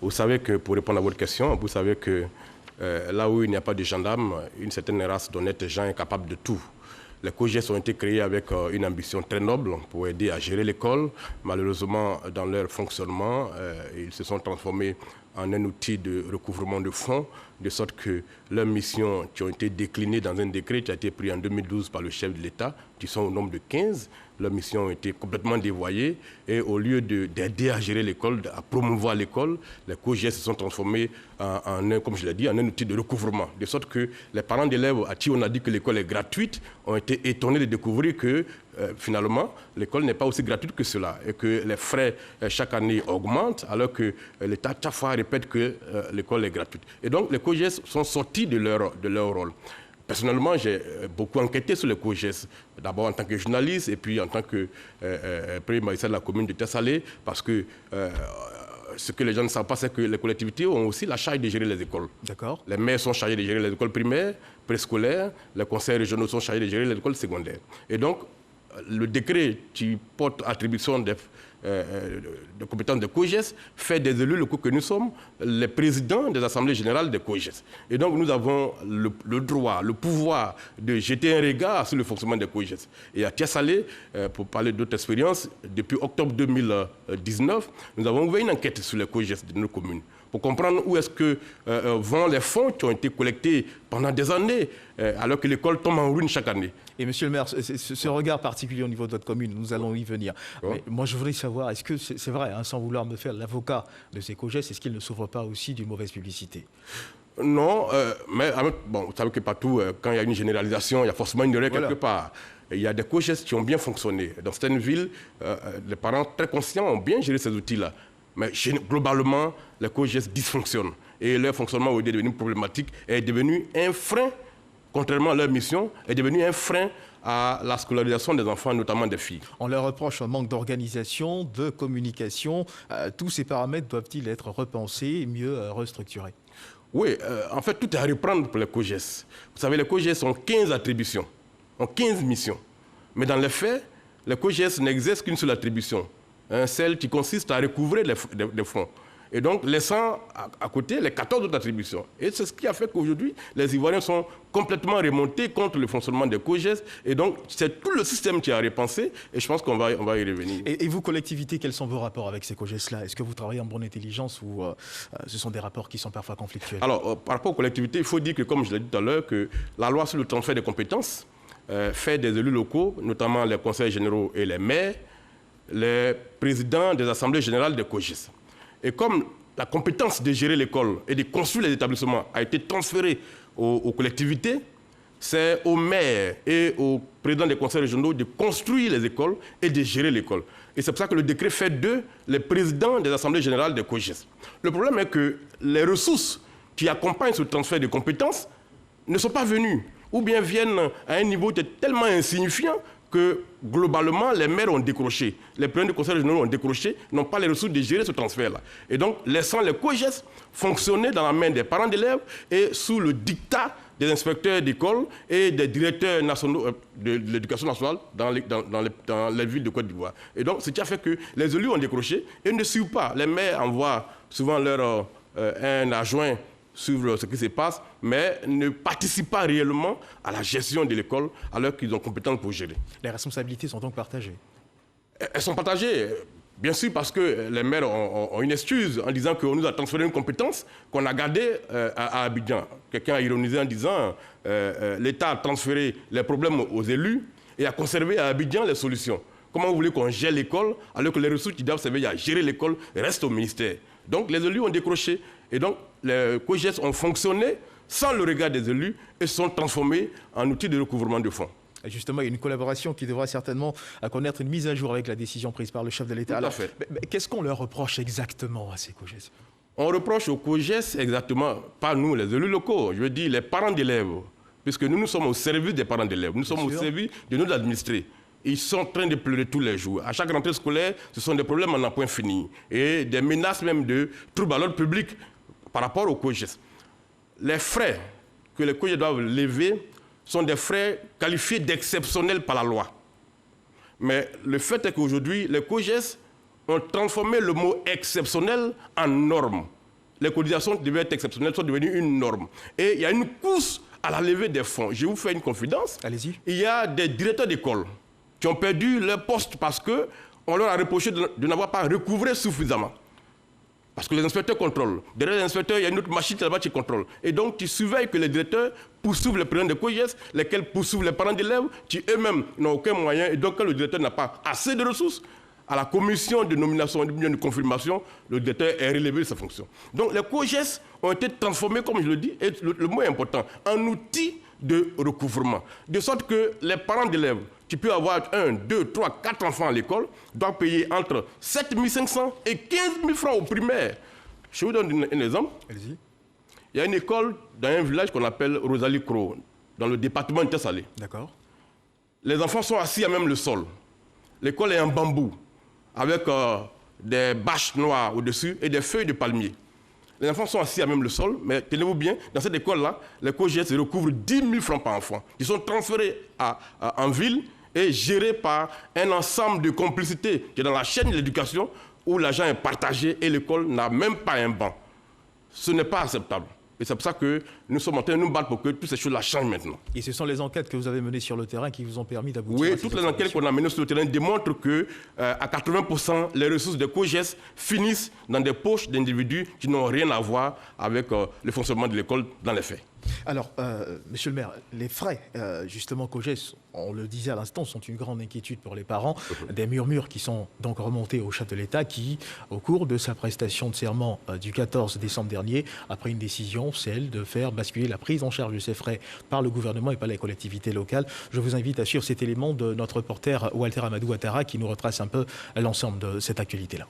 Vous savez que, pour répondre à votre question, vous savez que là où il n'y a pas de gendarme, une certaine race d'honnêtes gens est capable de tout. Les COGES ont été créés avec une ambition très noble pour aider à gérer l'école. Malheureusement, dans leur fonctionnement, ils se sont transformés en un outil de recouvrement de fonds, de sorte que leurs missions qui ont été déclinées dans un décret qui a été pris en 2012 par le chef de l'État, qui sont au nombre de 15, leurs missions ont été complètement dévoyées et au lieu d'aider à gérer l'école, à promouvoir l'école, les COGES se sont transformés comme je l'ai dit, en un outil de recouvrement. De sorte que les parents d'élèves à qui on a dit que l'école est gratuite ont été étonnés de découvrir que finalement, l'école n'est pas aussi gratuite que cela et que les frais chaque année augmentent alors que l'État chaque fois répète que l'école est gratuite. Et donc les COGES sont sortis de leur rôle. Personnellement, j'ai beaucoup enquêté sur les COGES, d'abord en tant que journaliste et puis en tant que premier magistrat de la commune de Tiasalé, parce que ce que les gens ne savent pas, c'est que les collectivités ont aussi la charge de gérer les écoles. D'accord. Les maires sont chargés de gérer les écoles primaires, préscolaires, les conseils régionaux sont chargés de gérer les écoles secondaires. Et donc, le décret qui porte attribution de compétences de COGES fait des élus locaux que nous sommes les présidents des assemblées générales des COGES. Et donc nous avons le droit, le pouvoir de jeter un regard sur le fonctionnement des COGES. Et à Tiasalé, pour parler d'autres expériences, depuis octobre 2019, nous avons ouvert une enquête sur les COGES de nos communes pour comprendre où est-ce que vont les fonds qui ont été collectés pendant des années, alors que l'école tombe en ruine chaque année. Et monsieur le maire, ce regard particulier au niveau de votre commune, nous allons y venir. Mais moi, je voudrais savoir, est-ce que c'est vrai, hein, sans vouloir me faire l'avocat de ces COGES, est-ce qu'il ne souffre pas aussi d'une mauvaise publicité? Non, mais bon, vous savez que partout, quand il y a une généralisation, il y a forcément une erreur quelque part. Et il y a des COGES qui ont bien fonctionné. Dans certaines villes, les parents très conscients ont bien géré ces outils-là. Mais globalement, les COGES dysfonctionnent. Et leur fonctionnement, au lieu de devenir problématique, est devenu un frein, contrairement à leur mission, est devenu un frein à la scolarisation des enfants, notamment des filles. On leur reproche un manque d'organisation, de communication. Tous ces paramètres doivent-ils être repensés et mieux restructurés? Oui, en fait, tout est à reprendre pour les COGES. Vous savez, les COGES ont 15 attributions, ont 15 missions. Mais dans les faits, les COGES n'exercent qu'une seule attribution, celle qui consiste à recouvrer des fonds. Et donc, laissant à côté les 14 autres attributions. Et c'est ce qui a fait qu'aujourd'hui, les Ivoiriens sont complètement remontés contre le fonctionnement des COGES. Et donc, c'est tout le système qui a repensé. Et je pense qu'on va y revenir. Et vous, collectivités, quels sont vos rapports avec ces COGES-là? Est-ce que vous travaillez en bonne intelligence ou ce sont des rapports qui sont parfois conflictuels? Alors, par rapport aux collectivités, il faut dire que, comme je l'ai dit tout à l'heure, que la loi sur le transfert des compétences fait des élus locaux, notamment les conseils généraux et les maires, les présidents des assemblées générales des COGES. Et comme la compétence de gérer l'école et de construire les établissements a été transférée aux collectivités, c'est aux maires et aux présidents des conseils régionaux de construire les écoles et de gérer l'école. Et c'est pour ça que le décret fait d'eux les présidents des assemblées générales des COGES. Le problème est que les ressources qui accompagnent ce transfert de compétences ne sont pas venues, ou bien viennent à un niveau tellement insignifiant que globalement, les maires ont décroché, les présidents des conseils régionaux ont décroché, n'ont pas les ressources de gérer ce transfert-là. Et donc, laissant les COGES fonctionner dans la main des parents d'élèves et sous le diktat des inspecteurs d'école et des directeurs nationaux de l'éducation nationale dans les villes de Côte d'Ivoire. Et donc, ce qui a fait que les élus ont décroché et ne suivent pas. Les maires envoient souvent un adjoint suivre ce qui se passe, mais ne participent pas réellement à la gestion de l'école alors qu'ils ont compétence pour gérer. Les responsabilités sont donc partagées? Elles sont partagées, bien sûr, parce que les maires ont une excuse en disant qu'on nous a transféré une compétence qu'on a gardée à Abidjan. Quelqu'un a ironisé en disant l'État a transféré les problèmes aux élus et a conservé à Abidjan les solutions. Comment vous voulez qu'on gère l'école alors que les ressources qui doivent servir à gérer l'école restent au ministère? Donc les élus ont décroché et donc les COJES ont fonctionné sans le regard des élus et sont transformés en outils de recouvrement de fonds. Et justement, il y a une collaboration qui devra certainement connaître une mise à jour avec la décision prise par le chef de l'État. Tout à fait. Qu'est-ce qu'on leur reproche exactement à ces COJES? On reproche aux COJES exactement, pas nous les élus locaux, je veux dire les parents d'élèves, puisque nous sommes au service des parents d'élèves, nous sommes au service de nos administrés. Ils sont en train de pleurer tous les jours. À chaque rentrée scolaire, ce sont des problèmes à n'en point fini et des menaces même de troubles à l'ordre public par rapport aux COJES. Les frais que les COJES doivent lever sont des frais qualifiés d'exceptionnels par la loi. Mais le fait est qu'aujourd'hui, les COJES ont transformé le mot exceptionnel en norme. Les cotisations devaient être exceptionnelles, sont devenues une norme. Et il y a une course à la levée des fonds. Je vous fais une confidence. Allez-y. Il y a des directeurs d'école qui ont perdu leur poste parce qu'on leur a reproché de n'avoir pas recouvré suffisamment. Parce que les inspecteurs contrôlent. Derrière les inspecteurs, il y a une autre machine là-bas qui contrôle. Et donc, tu surveilles que les directeurs poursuivent les présidents de COJES, lesquels poursuivent les parents d'élèves, qui eux-mêmes n'ont aucun moyen. Et donc, quand le directeur n'a pas assez de ressources, à la commission de nomination et de confirmation, le directeur est relevé de sa fonction. Donc, les COJES ont été transformés, comme je le dis, et le mot est important, en outil de recouvrement. De sorte que les parents d'élèves, qui peuvent avoir 1, 2, 3, 4 enfants à l'école, doivent payer entre 7 500 et 15 000 francs au primaire. Je vous donne un exemple. Allez-y. Il y a une école dans un village qu'on appelle Rosalie Cro, dans le département de Tassalé. D'accord. Les enfants sont assis à même le sol. L'école est en bambou, avec des bâches noires au-dessus et des feuilles de palmier. Les enfants sont assis à même le sol, mais tenez-vous bien, dans cette école-là, les COJES recouvrent 10 000 francs par enfant. Ils sont transférés en ville et gérés par un ensemble de complicités qui est dans la chaîne de l'éducation où l'argent est partagé et l'école n'a même pas un banc. Ce n'est pas acceptable. Et c'est pour ça que nous sommes en train de nous battre pour que toutes ces choses-là changent maintenant. Et ce sont les enquêtes que vous avez menées sur le terrain qui vous ont permis d'aboutir à ces toutes les enquêtes qu'on a menées sur le terrain démontrent qu'à 80%, les ressources des COJES finissent dans des poches d'individus qui n'ont rien à voir avec le fonctionnement de l'école dans les faits. Alors, monsieur le maire, les frais, justement, COJES, on le disait à l'instant, sont une grande inquiétude pour les parents. Des murmures qui sont donc remontés au chef de l'État qui, au cours de sa prestation de serment du 14 décembre dernier, a pris une décision, celle de faire basculer la prise en charge de ces frais par le gouvernement et par les collectivités locales. Je vous invite à suivre cet élément de notre reporter Walter Amadou Ouattara qui nous retrace un peu l'ensemble de cette actualité-là.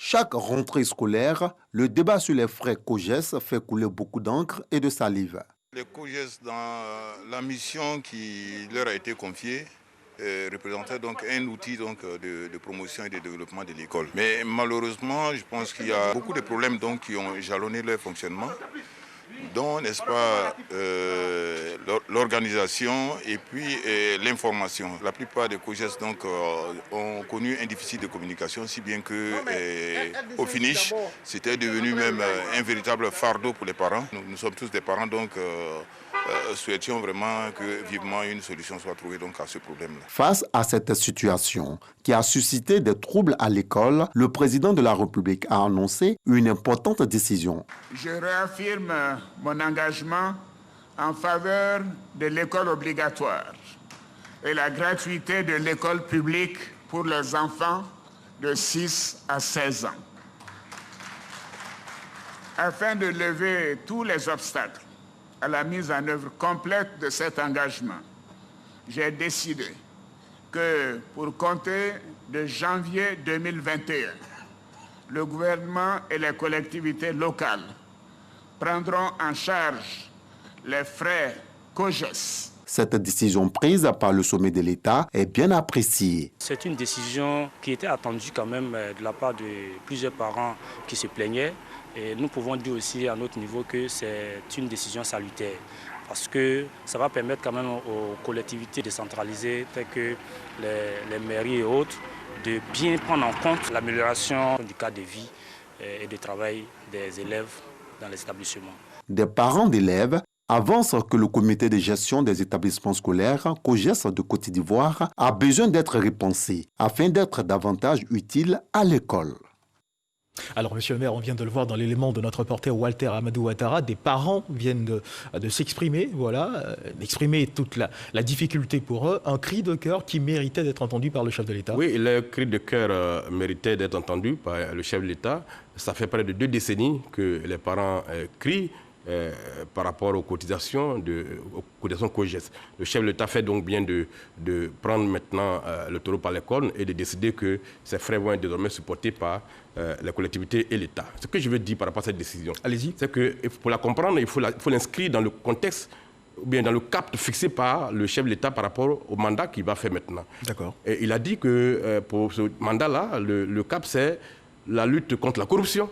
Chaque rentrée scolaire, le débat sur les frais COJES fait couler beaucoup d'encre et de salive. Les COJES, dans la mission qui leur a été confiée, représentaient donc un outil de promotion et de développement de l'école. Mais malheureusement, je pense qu'il y a beaucoup de problèmes qui ont jalonné leur fonctionnement, dont, n'est-ce pas, l'organisation et puis l'information. La plupart des COJES ont connu un déficit de communication, si bien que au finish, c'était devenu même un véritable fardeau pour les parents. Nous sommes tous des parents, donc souhaitions vraiment que vivement une solution soit trouvée à ce problème-là. Face à cette situation qui a suscité des troubles à l'école, le président de la République a annoncé une importante décision. Je réaffirme mon engagement en faveur de l'école obligatoire et la gratuité de l'école publique pour les enfants de 6 à 16 ans. Afin de lever tous les obstacles à la mise en œuvre complète de cet engagement, j'ai décidé que pour compter de janvier 2021, le gouvernement et les collectivités locales prendront en charge les frais COJES. Cette décision prise par le sommet de l'État est bien appréciée. C'est une décision qui était attendue quand même de la part de plusieurs parents qui se plaignaient Et nous pouvons dire aussi à notre niveau que c'est une décision salutaire parce que ça va permettre quand même aux collectivités décentralisées telles que les mairies et autres de bien prendre en compte l'amélioration du cadre de vie et de travail des élèves dans les établissements. Des parents d'élèves avancent que le comité de gestion des établissements scolaires, COGES de Côte d'Ivoire, a besoin d'être repensé afin d'être davantage utile à l'école. Alors, monsieur le maire, on vient de le voir dans l'élément de notre reporter Walter Amadou Ouattara, des parents viennent de s'exprimer, voilà, d'exprimer toute la difficulté pour eux, un cri de cœur qui méritait d'être entendu par le chef de l'État. Oui, le cri de cœur méritait d'être entendu par le chef de l'État. Ça fait près de 2 décennies que les parents crient par rapport aux cotisations COGES. Le chef de l'État fait donc bien de prendre maintenant le taureau par les cornes et de décider que ces frais vont être désormais supportés par les collectivités et l'État. Ce que je veux dire par rapport à cette décision, c'est que pour la comprendre, il faut l'inscrire dans le contexte ou bien dans le cap fixé par le chef de l'État par rapport au mandat qu'il va faire maintenant. D'accord. Et il a dit que pour ce mandat-là, le cap, c'est la lutte contre la corruption.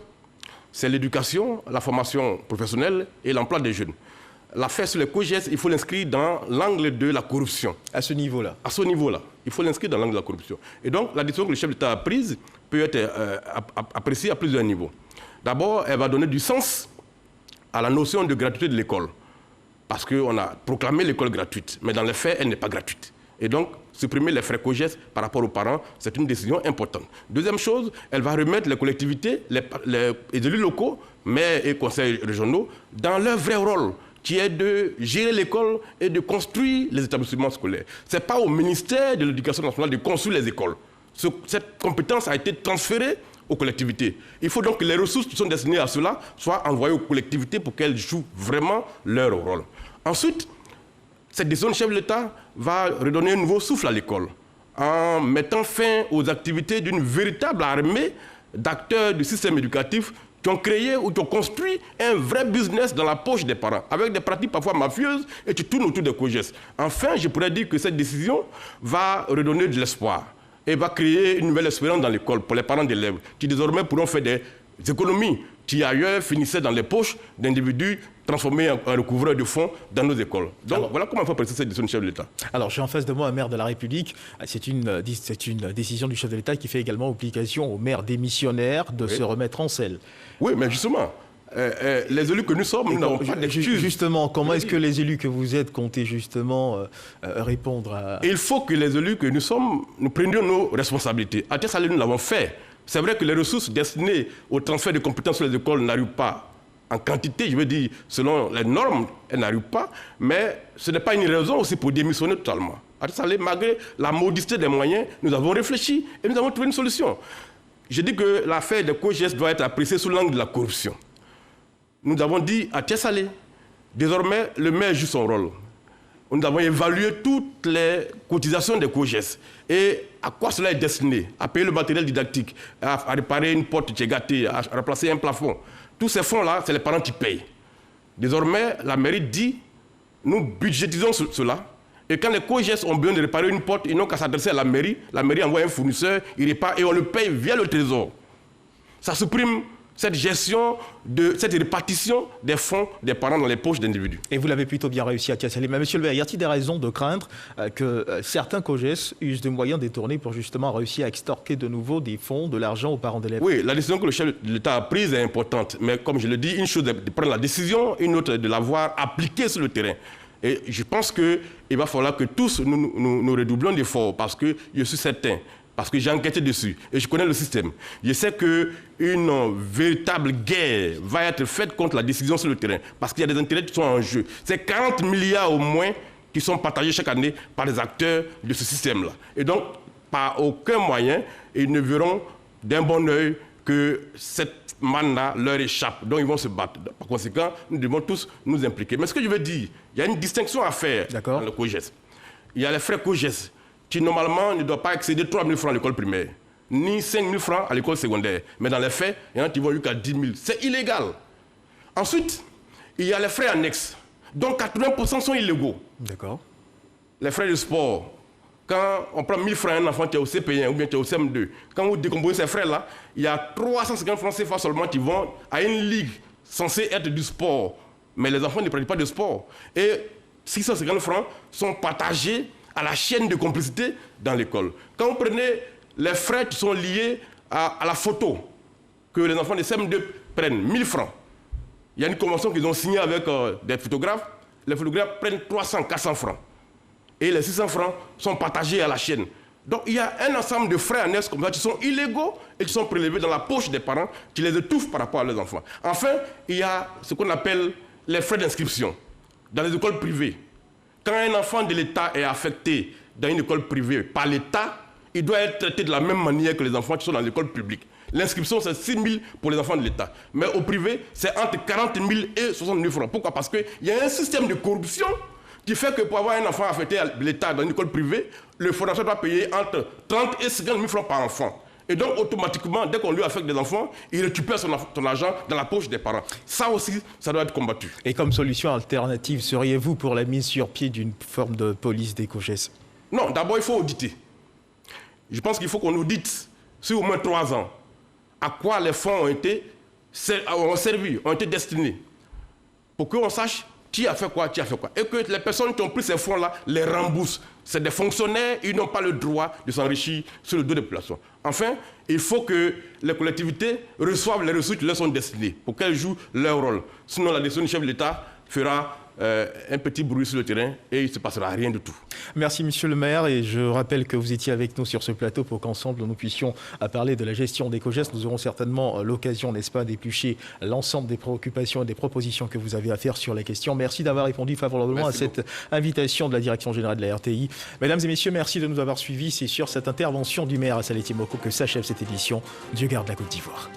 C'est l'éducation, la formation professionnelle et l'emploi des jeunes. L'affaire sur les COGES, il faut l'inscrire dans l'angle de la corruption. À ce niveau-là? À ce niveau-là. Il faut l'inscrire dans l'angle de la corruption. Et donc, la décision que le chef d'État a prise peut être appréciée à plusieurs niveaux. D'abord, elle va donner du sens à la notion de gratuité de l'école. Parce qu'on a proclamé l'école gratuite, mais dans les faits, elle n'est pas gratuite. Et donc, supprimer les frais COGES par rapport aux parents, c'est une décision importante. Deuxième chose, elle va remettre les collectivités, les élus locaux, maires et conseils régionaux, dans leur vrai rôle, qui est de gérer l'école et de construire les établissements scolaires. Ce n'est pas au ministère de l'Éducation nationale de construire les écoles. Cette compétence a été transférée aux collectivités. Il faut donc que les ressources qui sont destinées à cela soient envoyées aux collectivités pour qu'elles jouent vraiment leur rôle. Ensuite, cette décision du chef de l'État va redonner un nouveau souffle à l'école en mettant fin aux activités d'une véritable armée d'acteurs du système éducatif qui ont créé ou qui ont construit un vrai business dans la poche des parents, avec des pratiques parfois mafieuses et qui tournent autour des COGES. Enfin, je pourrais dire que cette décision va redonner de l'espoir et va créer une nouvelle espérance dans l'école pour les parents d'élèves qui désormais pourront faire des économies qui ailleurs finissaient dans les poches d'individus transformés en recouvreurs de fonds dans nos écoles. Donc voilà comment il faut préciser cette décision du chef de l'État. Alors j'ai en face de moi un maire de la République. C'est une décision du chef de l'État qui fait également obligation aux maires démissionnaires de se remettre en selle. Oui, mais justement, les élus que nous sommes, nous n'avons pas d'excuses. Justement, comment est-ce que les élus que vous êtes comptez justement répondre à... Il faut que les élus que nous sommes, nous prenions nos responsabilités. À Thiès Salé, nous l'avons fait. C'est vrai que les ressources destinées au transfert de compétences sur les écoles n'arrivent pas en quantité, je veux dire, selon les normes, elles n'arrivent pas, mais ce n'est pas une raison aussi pour démissionner totalement. À Thiès Salé, malgré la modicité des moyens, nous avons réfléchi et nous avons trouvé une solution. Je dis que l'affaire des COGES doit être appréciée sous l'angle de la corruption. Nous avons dit à Thiès Salé, désormais, le maire joue son rôle. Nous avons évalué toutes les cotisations des COGES et à quoi cela est destiné, à payer le matériel didactique, à réparer une porte qui est gâtée, à remplacer un plafond. Tous ces fonds-là, c'est les parents qui payent. Désormais, la mairie dit, nous budgétisons cela, et quand les COGES ont besoin de réparer une porte, ils n'ont qu'à s'adresser à la mairie envoie un fournisseur, il répare et on le paye via le trésor. Ça supprime cette gestion, cette répartition des fonds des parents dans les poches d'individus. Et vous l'avez plutôt bien réussi à Thiès Salé. Mais monsieur le maire, y a-t-il des raisons de craindre que certains COGES usent de moyens détournés pour justement réussir à extorquer de nouveau des fonds, de l'argent aux parents d'élèves? Oui, la décision que le chef de l'État a prise est importante. Mais comme je le dis, une chose est de prendre la décision, une autre est de l'avoir appliquée sur le terrain. Et je pense qu'il va falloir que tous nous redoublions d'efforts parce que je suis certain, parce que j'ai enquêté dessus et je connais le système. Je sais qu'une véritable guerre va être faite contre la décision sur le terrain parce qu'il y a des intérêts qui sont en jeu. C'est 40 milliards au moins qui sont partagés chaque année par les acteurs de ce système-là. Et donc, par aucun moyen, ils ne verront d'un bon œil que cette mandat leur échappe. Donc, ils vont se battre. Par conséquent, nous devons tous nous impliquer. Mais ce que je veux dire, il y a une distinction à faire dans le COGES. Il y a les frais COGES qui, normalement, ne doivent pas excéder 3 000 francs à l'école primaire, ni 5 000 francs à l'école secondaire. Mais dans les faits, il y en a qui vont jusqu'à 10 000. C'est illégal. Ensuite, il y a les frais annexes, dont 80% sont illégaux. D'accord. Les frais de sport, Quand on prend 1000 francs à un enfant qui est au CP1 ou bien qui est au CM2, quand vous décomposez ces frais-là, il y a 350 francs CFA seulement qui vont à une ligue censée être du sport. Mais les enfants ne pratiquent pas de sport. Et 650 francs sont partagés à la chaîne de complicité dans l'école. Quand vous prenez les frais qui sont liés à la photo, que les enfants de CM2 prennent 1000 francs, il y a une convention qu'ils ont signée avec des photographes, les photographes prennent 300, 400 francs. Et les 600 francs sont partagés à la chaîne. Donc il y a un ensemble de frais annexes comme ça qui sont illégaux et qui sont prélevés dans la poche des parents qui les étouffent par rapport à leurs enfants. Enfin, il y a ce qu'on appelle les frais d'inscription dans les écoles privées. Quand un enfant de l'État est affecté dans une école privée par l'État, il doit être traité de la même manière que les enfants qui sont dans l'école publique. L'inscription, c'est 6 000 pour les enfants de l'État. Mais au privé, c'est entre 40 000 et 60 000 francs. Pourquoi? Parce qu'il y a un système de corruption qui fait que pour avoir un enfant affecté à l'État dans une école privée, le fondateur doit payer entre 30 et 50 000 francs par enfant. Et donc, automatiquement, dès qu'on lui affecte des enfants, il récupère son argent dans la poche des parents. Ça aussi, ça doit être combattu. Et comme solution alternative, seriez-vous pour la mise sur pied d'une forme de police des COJES? Non, d'abord, il faut auditer. Je pense qu'il faut qu'on audite sur au moins 3 ans à quoi les fonds ont servi, ont été destinés. Pour qu'on sache qui a fait quoi, et que les personnes qui ont pris ces fonds-là les remboursent. C'est des fonctionnaires, ils n'ont pas le droit de s'enrichir sur le dos des populations. Enfin, il faut que les collectivités reçoivent les ressources qui leur sont destinées pour qu'elles jouent leur rôle. Sinon, la décision du chef de l'État fera un petit bruit sur le terrain et il ne se passera rien du tout. Merci Monsieur le maire, et je rappelle que vous étiez avec nous sur ce plateau pour qu'ensemble nous puissions parler de la gestion des COJES. Nous aurons certainement l'occasion, n'est-ce pas, d'éplucher l'ensemble des préoccupations et des propositions que vous avez à faire sur la question. Merci d'avoir répondu favorablement à cette invitation de la Direction générale de la RTI. Mesdames et messieurs, merci de nous avoir suivis. C'est sur cette intervention du maire Assalé Timoko que s'achève cette édition. Dieu garde la Côte d'Ivoire.